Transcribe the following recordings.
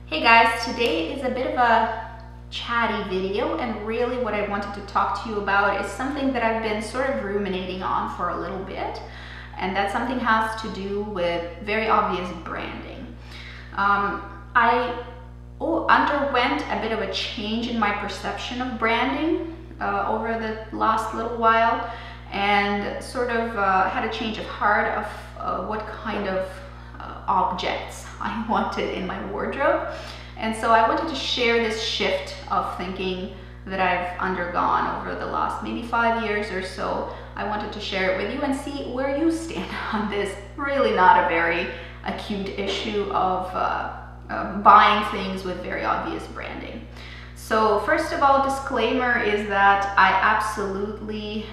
Hey guys, today is a bit of a chatty video, and really what I wanted to talk to you about is something that I've been sort of ruminating on for a little bit, and that something has to do with very obvious branding. I underwent a bit of a change in my perception of branding over the last little while, and sort of had a change of heart of what kind of objects I wanted in my wardrobe. And so I wanted to share this shift of thinking that I've undergone over the last maybe 5 years or so. I wanted to share it with you and see where you stand on this really not a very acute issue of buying things with very obvious branding. So first of all, disclaimer is that I absolutely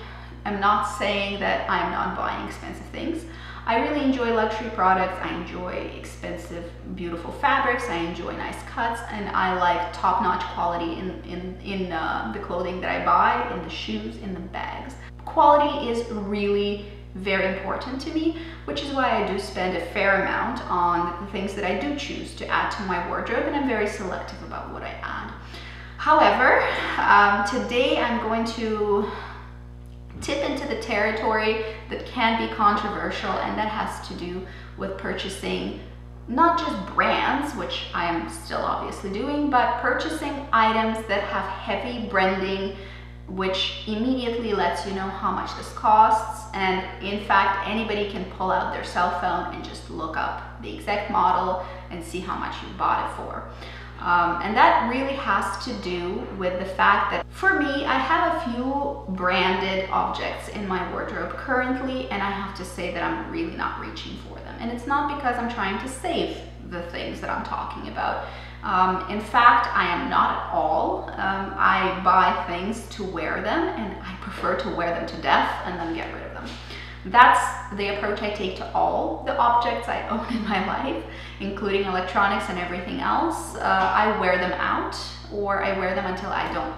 am not saying that I'm not buying expensive things. I really enjoy luxury products. I enjoy expensive, beautiful fabrics. I enjoy nice cuts, and I like top-notch quality in the clothing that I buy, in the shoes, in the bags. Quality is really very important to me, which is why I do spend a fair amount on the things that I do choose to add to my wardrobe, and I'm very selective about what I add. However, today I'm going to tip into the territory that can be controversial, and that has to do with purchasing not just brands, which I am still obviously doing, but purchasing items that have heavy branding, which immediately lets you know how much this costs. And in fact, anybody can pull out their cell phone and just look up the exact model and see how much you bought it for. And that really has to do with the fact that for me, I have a few branded objects in my wardrobe currently, and I have to say that I'm really not reaching for them. And it's not because I'm trying to save the things that I'm talking about. In fact, I am not at all. I buy things to wear them, and I prefer to wear them to death and then get rid of them. That's the approach I take to all the objects I own in my life, including electronics and everything else. I wear them out, or I wear them until I don't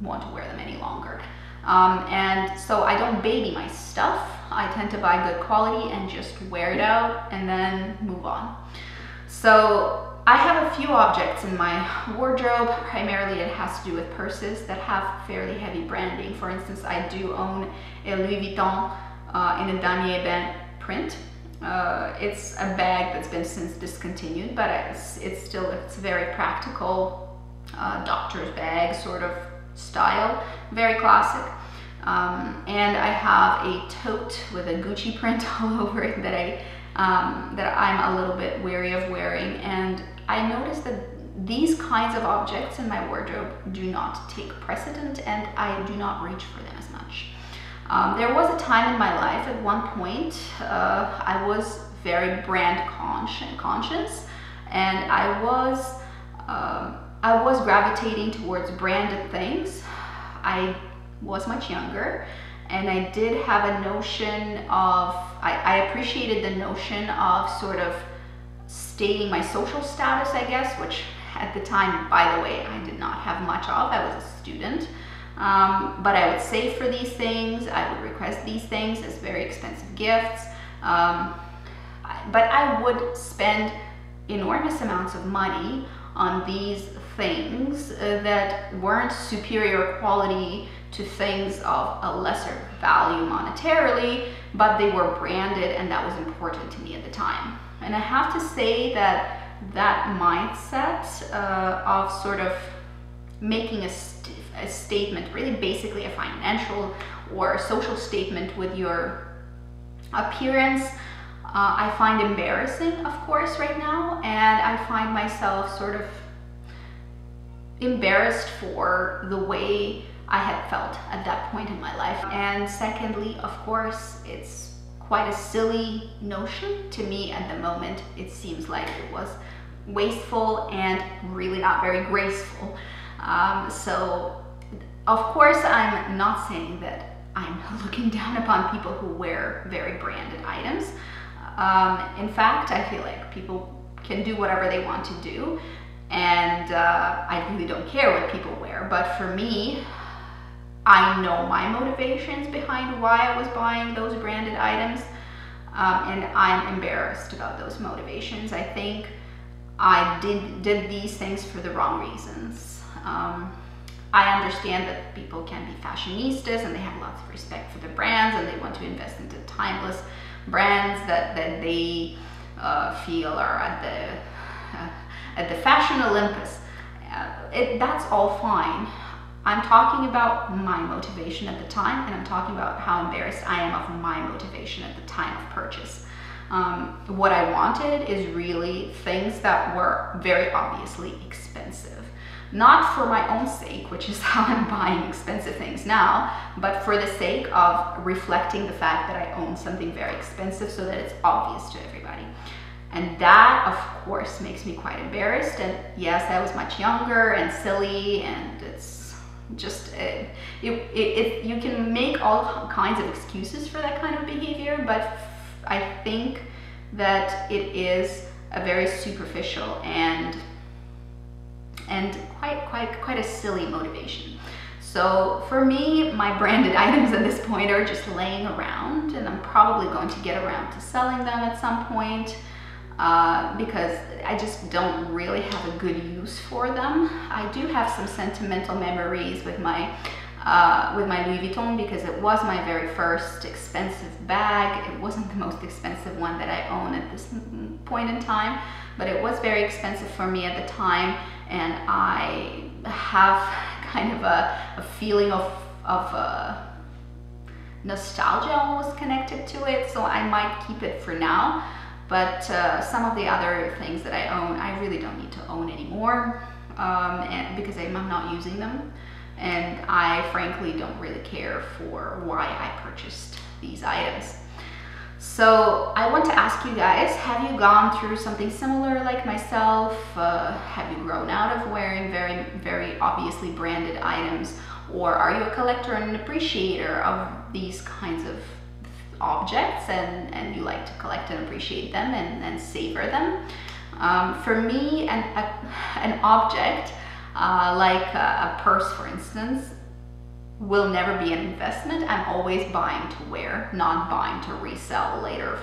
want to wear them any longer. And so I don't baby my stuff. I tend to buy good quality and just wear it out and then move on. So I have a few objects in my wardrobe. Primarily it has to do with purses that have fairly heavy branding. For instance, I do own a Louis Vuitton in a damier band print. It's a bag that's been since discontinued, but it's a very practical doctor's bag sort of style, very classic. And I have a tote with a Gucci print all over it that I'm a little bit wary of wearing. And I noticed that these kinds of objects in my wardrobe do not take precedent, and I do not reach for them as much. There was a time in my life at one point I was very brand conscious, and I was gravitating towards branded things. I was much younger, and I did have a notion of, I appreciated the notion of sort of stating my social status, I guess, which at the time, by the way, I did not have much of. I was a student. But I would save for these things. I would request these things as very expensive gifts. But I would spend enormous amounts of money on these things that weren't superior quality to things of a lesser value monetarily, but they were branded, and that was important to me at the time. And I have to say that that mindset of sort of making a statement, really basically a financial or social statement with your appearance, I find embarrassing, of course, right now, and I find myself sort of embarrassed for the way I had felt at that point in my life. And secondly, of course, it's quite a silly notion to me at the moment. It seems like it was wasteful and really not very graceful. So of course, I'm not saying that I'm looking down upon people who wear very branded items. In fact, I feel like people can do whatever they want to do, and I really don't care what people wear. But for me, I know my motivations behind why I was buying those branded items, and I'm embarrassed about those motivations. I think I did these things for the wrong reasons. I understand that people can be fashionistas and they have lots of respect for the brands and they want to invest into timeless brands that they feel are at the fashion Olympus. That's all fine. I'm talking about my motivation at the time, and I'm talking about how embarrassed I am of my motivation at the time of purchase. What I wanted is really things that were very obviously expensive. Not for my own sake, which is how I'm buying expensive things now, but for the sake of reflecting the fact that I own something very expensive so that it's obvious to everybody. And that, of course, makes me quite embarrassed. And yes, I was much younger and silly, and it's just, you can make all kinds of excuses for that kind of behavior, but I think that it is a very superficial and quite a silly motivation. So for me, my branded items at this point are just laying around, and I'm probably going to get around to selling them at some point because I just don't really have a good use for them. I do have some sentimental memories with my Louis Vuitton because it was my very first expensive bag. It wasn't the most expensive one that I own at this point in time, but it was very expensive for me at the time, and I have kind of a feeling of nostalgia almost connected to it, so I might keep it for now. But some of the other things that I own, I really don't need to own anymore and because I'm not using them. And I frankly don't really care for why I purchased these items. So I want to ask you guys, have you gone through something similar like myself? Have you grown out of wearing very, very obviously branded items? Or are you a collector and an appreciator of these kinds of objects and you like to collect and appreciate them and savor them? For me, an object like a purse, for instance, will never be an investment. I'm always buying to wear, not buying to resell later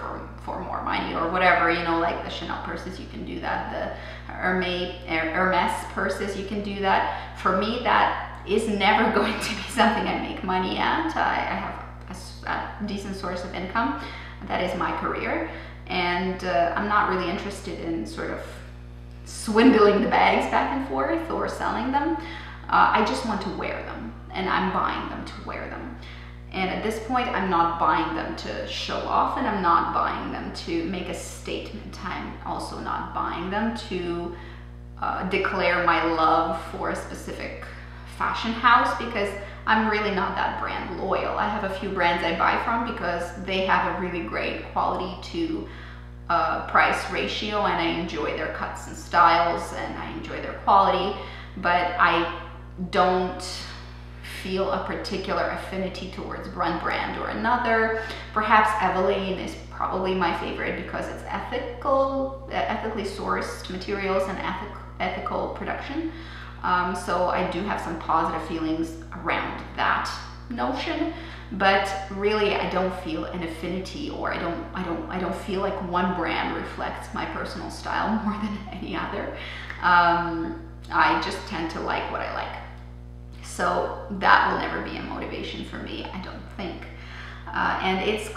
for more money or whatever, you know, like the Chanel purses, you can do that. The Hermes purses, you can do that. For me, that is never going to be something I make money at. I have a decent source of income. That is my career. And I'm not really interested in sort of swindling the bags back and forth or selling them. I just want to wear them, and I'm buying them to wear them. And at this point, I'm not buying them to show off, and I'm not buying them to make a statement. I'm also not buying them to declare my love for a specific fashion house, because I'm really not that brand loyal. I have a few brands I buy from because they have a really great quality to price ratio, and I enjoy their cuts and styles, and I enjoy their quality, but I don't feel a particular affinity towards one brand or another. Perhaps Eveline is probably my favorite because it's ethically sourced materials and ethical production. So I do have some positive feelings around that notion, but really I don't feel an affinity, or I don't feel like one brand reflects my personal style more than any other. I just tend to like what I like. So that will never be a motivation for me, I don't think. And it's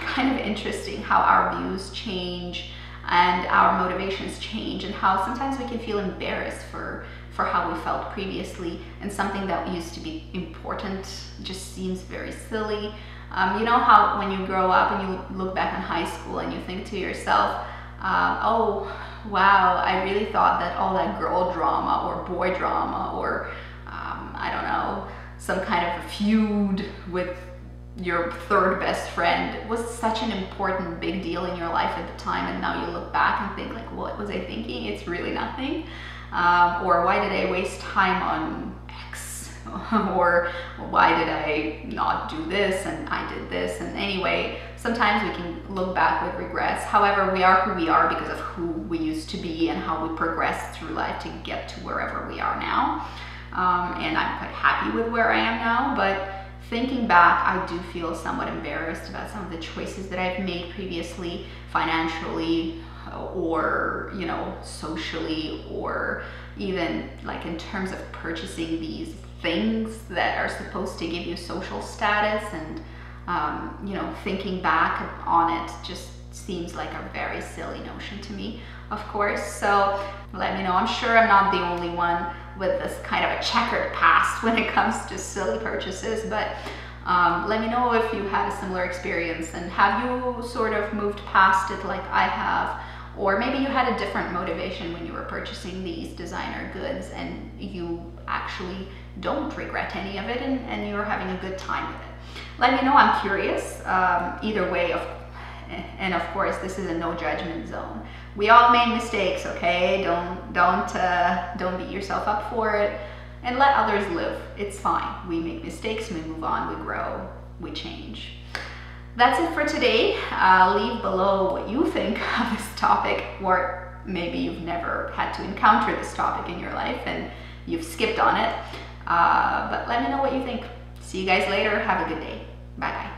kind of interesting how our views change and our motivations change, and how sometimes we can feel embarrassed for how we felt previously, and something that used to be important just seems very silly. You know how when you grow up and you look back on high school and you think to yourself, oh wow, I really thought that all that girl drama or boy drama or I don't know, some kind of a feud with your third best friend was such an important big deal in your life at the time, and now you look back and think like, what was I thinking? It's really nothing. Or why did I waste time on X? Or why did I not do this and I did this? And anyway, sometimes we can look back with regrets. However, we are who we are because of who we used to be and how we progressed through life to get to wherever we are now. And I'm quite happy with where I am now, but thinking back, I do feel somewhat embarrassed about some of the choices that I've made previously, financially, or, you know, socially, or even like in terms of purchasing these things that are supposed to give you social status. And you know, thinking back on it just seems like a very silly notion to me, of course. So let me know. I'm sure I'm not the only one with this kind of a checkered past when it comes to silly purchases, but let me know if you had a similar experience, and have you sort of moved past it like I have, or maybe you had a different motivation when you were purchasing these designer goods and you actually don't regret any of it, and you're having a good time with it. Let me know. I'm curious. Either way, and of course, this is a no judgment zone. We all made mistakes, okay? Don't beat yourself up for it, and let others live. It's fine. We make mistakes, we move on, we grow, we change. That's it for today. Leave below what you think of this topic, or maybe you've never had to encounter this topic in your life and you've skipped on it. But let me know what you think. See you guys later. Have a good day. Bye bye.